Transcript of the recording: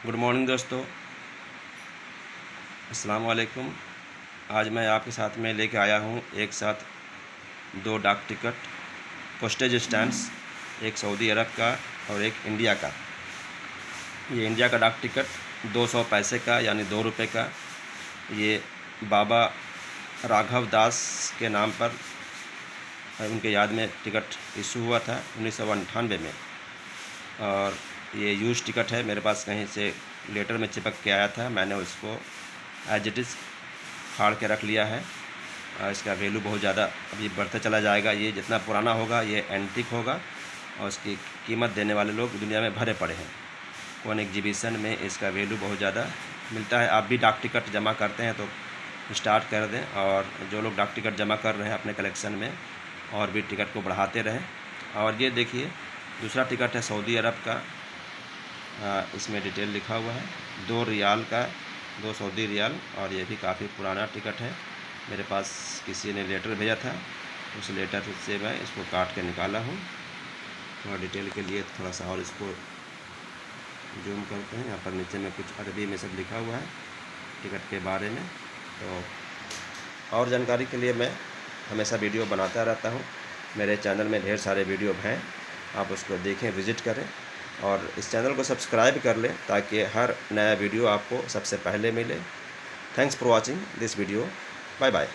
Good morning दोस्तों, अस्सलाम वालेकुम। आज मैं आपके साथ में लेके आया हूँ एक साथ दो डाक टिकट पोस्टेज स्टैम्प्स, एक सऊदी अरब का और एक इंडिया का। ये इंडिया का डाक टिकट 200 पैसे का यानी 2 रुपये का। ये बाबा राघव दास के नाम पर उनके याद में टिकट इशू हुआ था 1998 में। और ये यूज टिकट है, मेरे पास कहीं से लेटर में चिपक के आया था। मैंने उसको एज इट इज़ फाड़ के रख लिया है। इसका वैल्यू बहुत ज़्यादा अभी बढ़ता चला जाएगा। ये जितना पुराना होगा ये एंटीक होगा और उसकी कीमत देने वाले लोग दुनिया में भरे पड़े हैं। कौन एग्जीबिशन में इसका वैल्यू बहुत ज़्यादा मिलता है। आप भी डाक टिकट जमा करते हैं तो स्टार्ट कर दें, और जो लोग डाक टिकट जमा कर रहे हैं अपने कलेक्शन में और भी टिकट को बढ़ाते रहें। और ये देखिए दूसरा टिकट है सऊदी अरब का। इसमें डिटेल लिखा हुआ है 2 रियाल का, 2 सऊदी रियाल। और ये भी काफ़ी पुराना टिकट है। मेरे पास किसी ने लेटर भेजा था, उस लेटर से मैं इसको काट के निकाला हूँ। थोड़ा डिटेल के लिए थोड़ा सा और इसको जूम करते हैं। यहाँ पर नीचे में कुछ अरबी में सब लिखा हुआ है टिकट के बारे में। तो और जानकारी के लिए मैं हमेशा वीडियो बनाता रहता हूँ। मेरे चैनल में ढेर सारे वीडियो हैं, आप उसको देखें, विज़िट करें और इस चैनल को सब्सक्राइब कर लें ताकि हर नया वीडियो आपको सबसे पहले मिले। Thanks for watching this video. Bye bye.